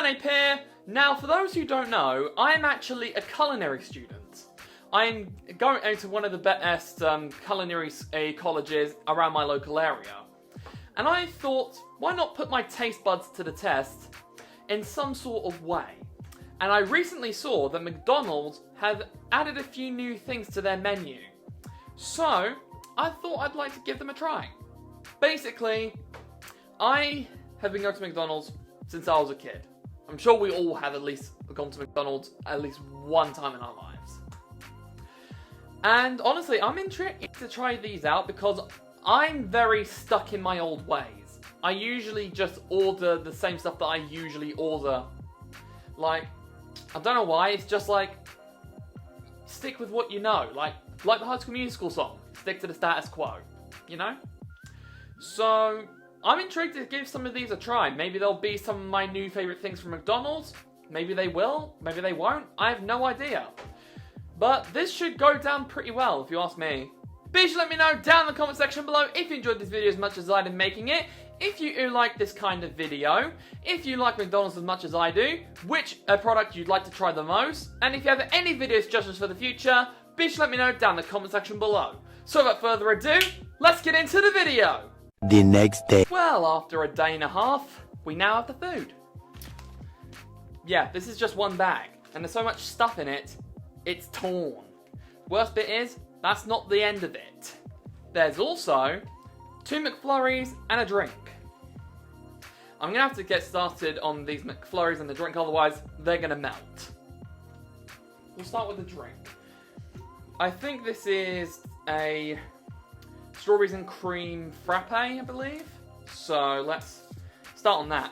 Ape here. Now, for those who don't know, I am actually a culinary student. I'm going to one of the best culinary colleges around my local area. And I thought, why not put my taste buds to the test in some sort of way? And I recently saw that McDonald's have added a few new things to their menu. So, I thought I'd like to give them a try. Basically, I have been going to McDonald's since I was a kid. I'm sure we all have at least gone to McDonald's at least one time in our lives. And honestly, I'm intrigued to try these out because I'm very stuck in my old ways. I usually just order the same stuff that I usually order. Like, I don't know why, it's just like, stick with what you know. Like the High School Musical song, stick to the status quo, you know? So, I'm intrigued to give some of these a try. Maybe they'll be some of my new favourite things from McDonald's. Maybe they will, maybe they won't. I have no idea. But this should go down pretty well, if you ask me. Be sure to let me know down in the comment section below if you enjoyed this video as much as I did making it. If you like this kind of video, if you like McDonald's as much as I do, which product you'd like to try the most, and if you have any video suggestions for the future, be sure to let me know down in the comment section below. So without further ado, let's get into the video! The next day. Well, after a day and a half, we now have the food. Yeah, this is just one bag, and there's so much stuff in it, it's torn. Worst bit is, that's not the end of it. There's also 2 McFlurries and a drink. I'm gonna have to get started on these McFlurries and the drink, otherwise they're gonna melt. We'll start with the drink. I think this is a strawberries and cream frappe, I believe. So let's start on that.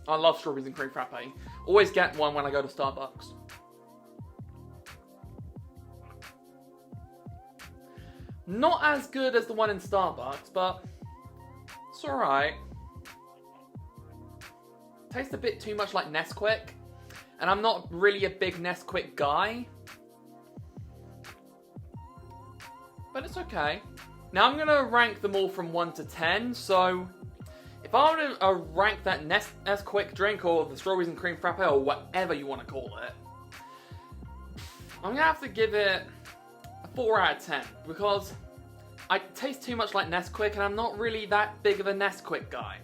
I love strawberries and cream frappe. Always get one when I go to Starbucks. Not as good as the one in Starbucks, but it's alright. Tastes a bit too much like Nesquik, and I'm not really a big Nesquik guy. But it's okay. Now I'm going to rank them all from 1 to 10, so if I were to rank that Nesquik drink or the strawberries and cream frappe or whatever you want to call it, I'm going to have to give it a 4 out of 10 because it tastes too much like Nesquik and I'm not really that big of a Nesquik guy.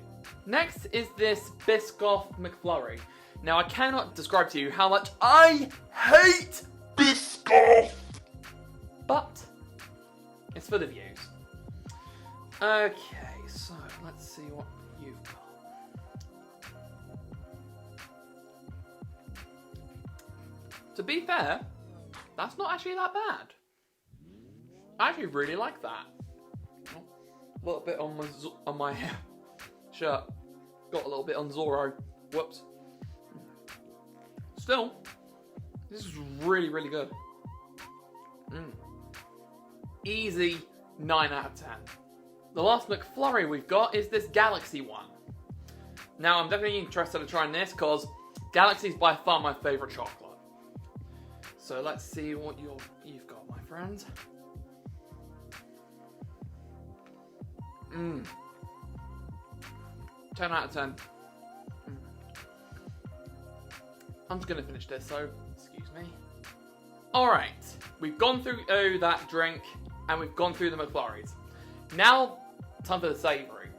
Next is this Biscoff McFlurry. Now I cannot describe to you how much I hate Biscoff, but it's for the views. Okay, so let's see what you've got. To be fair, that's not actually that bad. I actually really like that. A little bit on my shirt. Got a little bit on Zorro. Whoops. Still, this is really, really good. Easy 9 out of 10. The last McFlurry we've got is this Galaxy one. Now, I'm definitely interested in trying this because Galaxy is by far my favourite chocolate. So let's see what you've got, my friend. 10 out of 10. I'm just going to finish this, so excuse me. Alright, we've gone through that drink and we've gone through the McFlurries. Now, time for the savoury.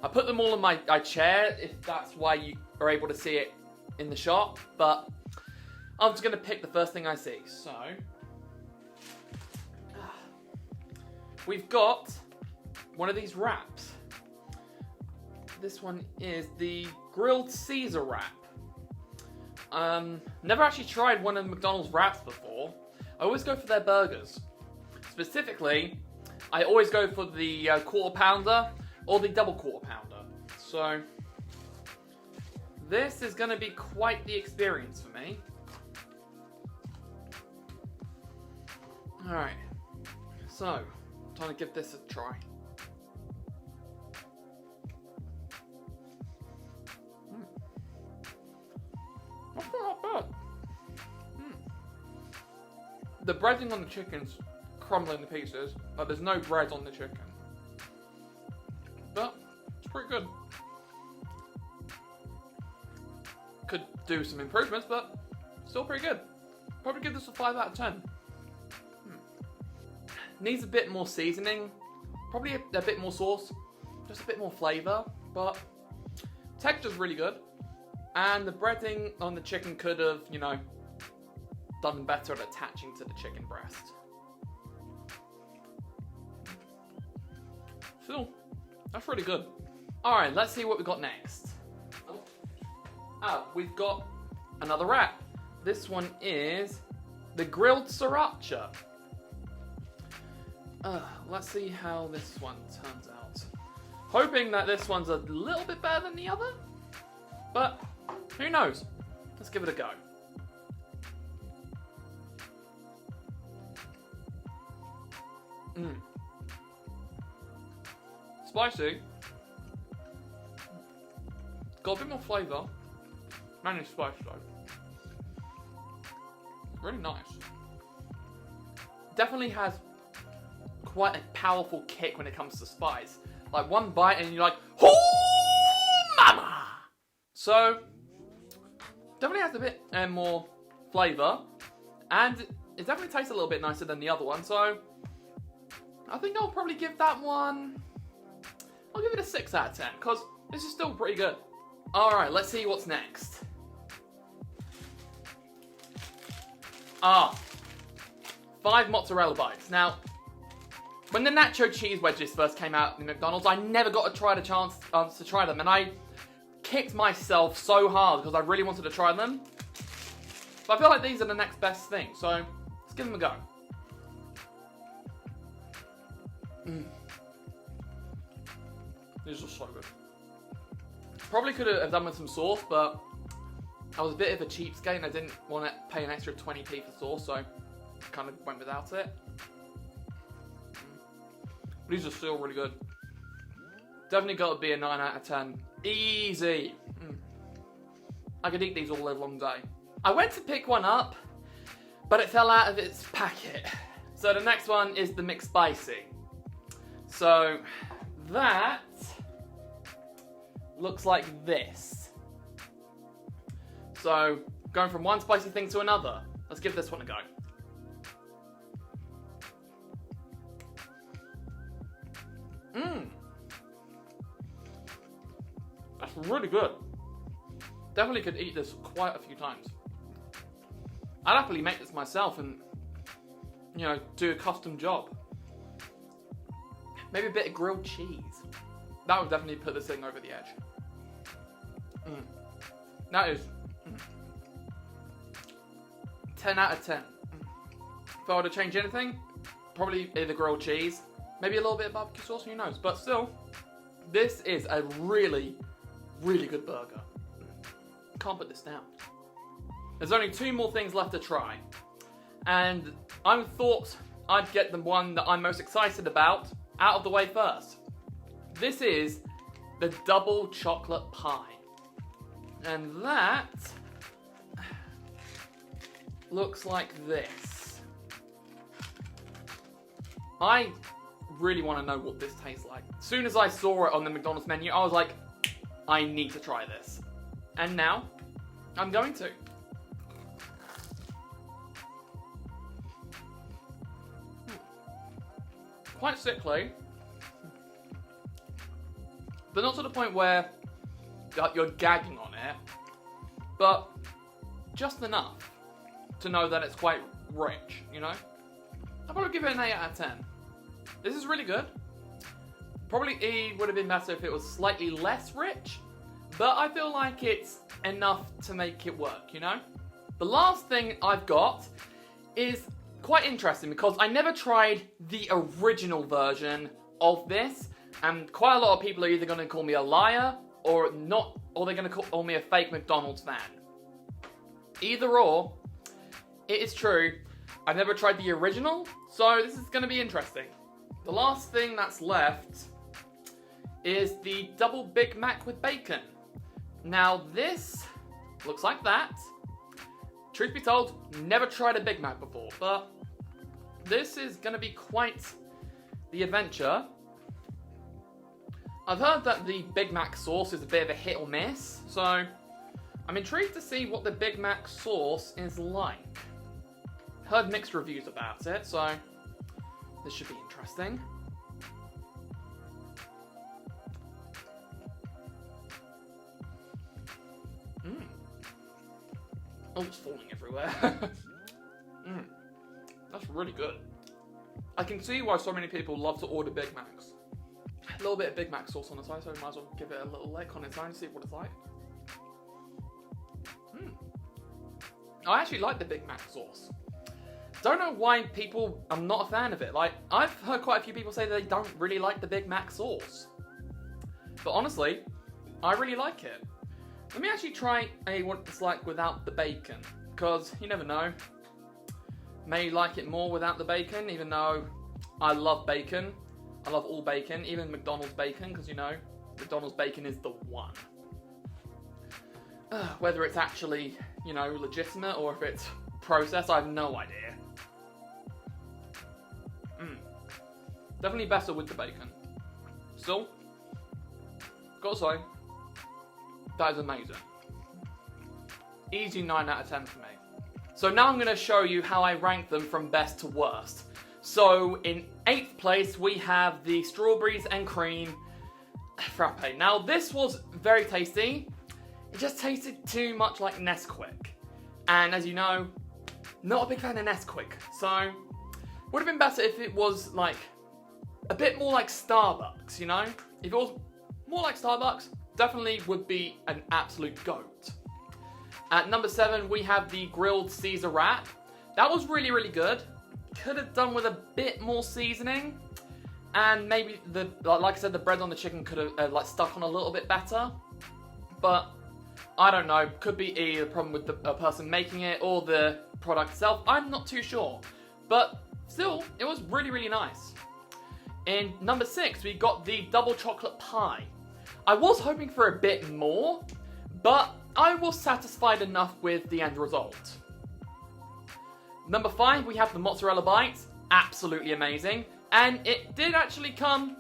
I put them all in my chair, if that's why you are able to see it in the shot, but I'm just going to pick the first thing I see. So, we've got one of these wraps. This one is the grilled Caesar wrap. Never actually tried one of the McDonald's wraps before. I always go for their burgers. Specifically, I always go for the quarter pounder or the double quarter pounder. So, this is going to be quite the experience for me. Alright, so, time to give this a try. That's not bad. The breading on the chicken's crumbling to pieces, but there's no bread on the chicken. But, it's pretty good. could do some improvements, but still pretty good. Probably give this a 5 out of 10. Needs a bit more seasoning, probably a bit more sauce, just a bit more flavour, but texture's really good. And the breading on the chicken could have, you know, done better at attaching to the chicken breast. Still, that's really good. Alright, let's see what we got next. We've got another wrap. This one is the grilled Sriracha. Let's see how this one turns out. Hoping that this one's a little bit better than the other, but who knows? Let's give it a go. Spicy. Got a bit more flavour. Man, it's spicy though. Really nice. Definitely has quite a powerful kick when it comes to spice. Like one bite and you're like, oh mama! So, definitely has a bit more flavour. And it definitely tastes a little bit nicer than the other one. So, I think I'll probably give that one, I'll give it a 6 out of 10. Because this is still pretty good. Alright, let's see what's next. 5 Mozzarella Bites. Now, when the nacho cheese wedges first came out in McDonald's, I never got a chance to try them, and I kicked myself so hard because I really wanted to try them. But I feel like these are the next best thing, so let's give them a go. These are so good. Probably could have done with some sauce, but I was a bit of a cheapskate and I didn't want to pay an extra 20p for sauce, so kind of went without it. These are still really good. Definitely got to be a 9 out of 10. Easy. I could eat these all live long day. I went to pick one up, but it fell out of its packet. So the next one is the McSpicy. So that looks like this. So going from one spicy thing to another. Let's give this one a go. That's really good. Definitely could eat this quite a few times. I'd happily make this myself and, you know, do a custom job. Maybe a bit of grilled cheese. That would definitely put this thing over the edge. That is 10 out of 10. If I were to change anything, probably either grilled cheese, maybe a little bit of barbecue sauce, who knows. But still, this is a really, really good burger. Can't put this down. There's only 2 more things left to try. And I thought I'd get the one that I'm most excited about out of the way first. This is the double chocolate pie. And that looks like this. I really want to know what this tastes like. As soon as I saw it on the McDonald's menu, I was like, I need to try this. And now, I'm going to. Quite sickly, but not to the point where you're gagging on it, but just enough to know that it's quite rich, you know? I'll probably give it an 8 out of 10. This is really good. Probably it would have been better if it was slightly less rich, but I feel like it's enough to make it work, you know? The last thing I've got is quite interesting because I never tried the original version of this, and quite a lot of people are either going to call me a liar or not, or they're going to call me a fake McDonald's fan. Either or, it is true. I've never tried the original, so this is going to be interesting. The last thing that's left is the double Big Mac with bacon. Now this looks like that. Truth be told, never tried a Big Mac before, but this is going to be quite the adventure. I've heard that the Big Mac sauce is a bit of a hit or miss, so I'm intrigued to see what the Big Mac sauce is like. Heard mixed reviews about it, so this should be interesting. Oh, it's falling everywhere. That's really good. I can see why so many people love to order Big Macs. A little bit of Big Mac sauce on the side, so we might as well give it a little lick on its own and see what it's like. I actually like the Big Mac sauce. Don't know why I'm not a fan of it. Like, I've heard quite a few people say they don't really like the Big Mac sauce. But honestly, I really like it. Let me actually try what it's like without the bacon, because you never know. May like it more without the bacon, even though I love bacon. I love all bacon, even McDonald's bacon, because you know, McDonald's bacon is the one. Whether it's actually, you know, legitimate or if it's processed, I have no idea. Definitely better with the bacon. Still, gotta say, that is amazing. Easy 9 out of 10 for me. So now I'm going to show you how I rank them from best to worst. So in 8th place we have the strawberries and cream frappe. Now this was very tasty. It just tasted too much like Nesquik. And as you know, not a big fan of Nesquik. So would have been better if it was like a bit more like Starbucks, you know? If it was more like Starbucks, definitely would be an absolute goat. At number 7, we have the grilled Caesar wrap. That was really, really good. Could have done with a bit more seasoning. And maybe, like I said, the bread on the chicken could have stuck on a little bit better. But, I don't know. Could be either a problem with the person making it or the product itself. I'm not too sure. But, still, it was really, really nice. In number 6, we got the double chocolate pie. I was hoping for a bit more, but I was satisfied enough with the end result. Number 5, we have the Mozzarella Bites. Absolutely amazing. And it did actually come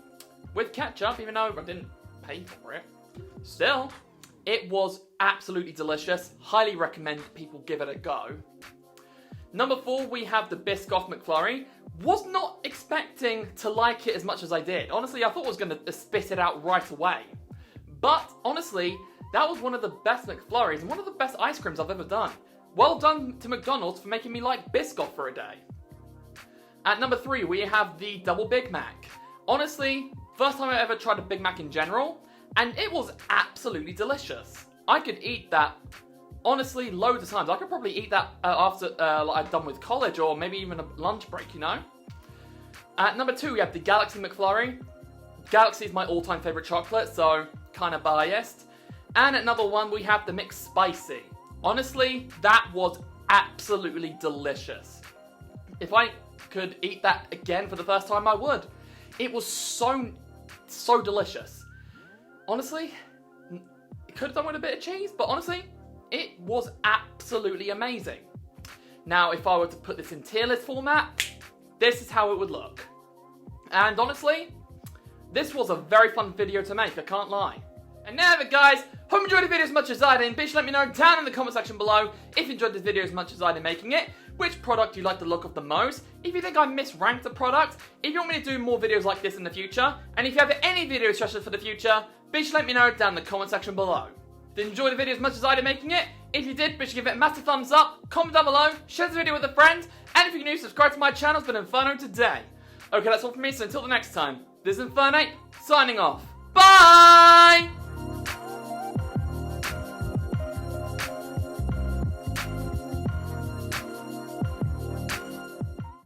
with ketchup, even though I didn't pay for it. Still, it was absolutely delicious. Highly recommend people give it a go. Number 4, we have the Biscoff McFlurry. Was not expecting to like it as much as I did. Honestly, I thought I was going to spit it out right away. But, honestly, that was one of the best McFlurries and one of the best ice creams I've ever done. Well done to McDonald's for making me like Biscoff for a day. At number 3, we have the Double Big Mac. Honestly, first time I ever tried a Big Mac in general, and it was absolutely delicious. I could eat that, honestly, loads of times. I could probably eat that after like I'd done with college or maybe even a lunch break, you know? At number 2, we have the Galaxy McFlurry. Galaxy is my all-time favourite chocolate, so kind of biased. And at number 1, we have the McSpicy. Honestly, that was absolutely delicious. If I could eat that again for the first time, I would. It was so delicious. Honestly, it could have done with a bit of cheese, but honestly, it was absolutely amazing. Now, if I were to put this in tier list format, this is how it would look. And honestly, this was a very fun video to make, I can't lie. And now then guys, hope you enjoyed the video as much as I did. Be sure to let me know down in the comment section below if you enjoyed this video as much as I did making it, which product you like the look of the most, if you think I misranked a product, if you want me to do more videos like this in the future, and if you have any video suggestions for the future, be sure to let me know down in the comment section below. Did you enjoy the video as much as I did making it? If you did, be sure to give it a massive thumbs up, comment down below, share this video with a friend, and if you're new, subscribe to my channel. It's been Inferno today. Okay, that's all from me, so until the next time, this is Inferno, signing off. Bye!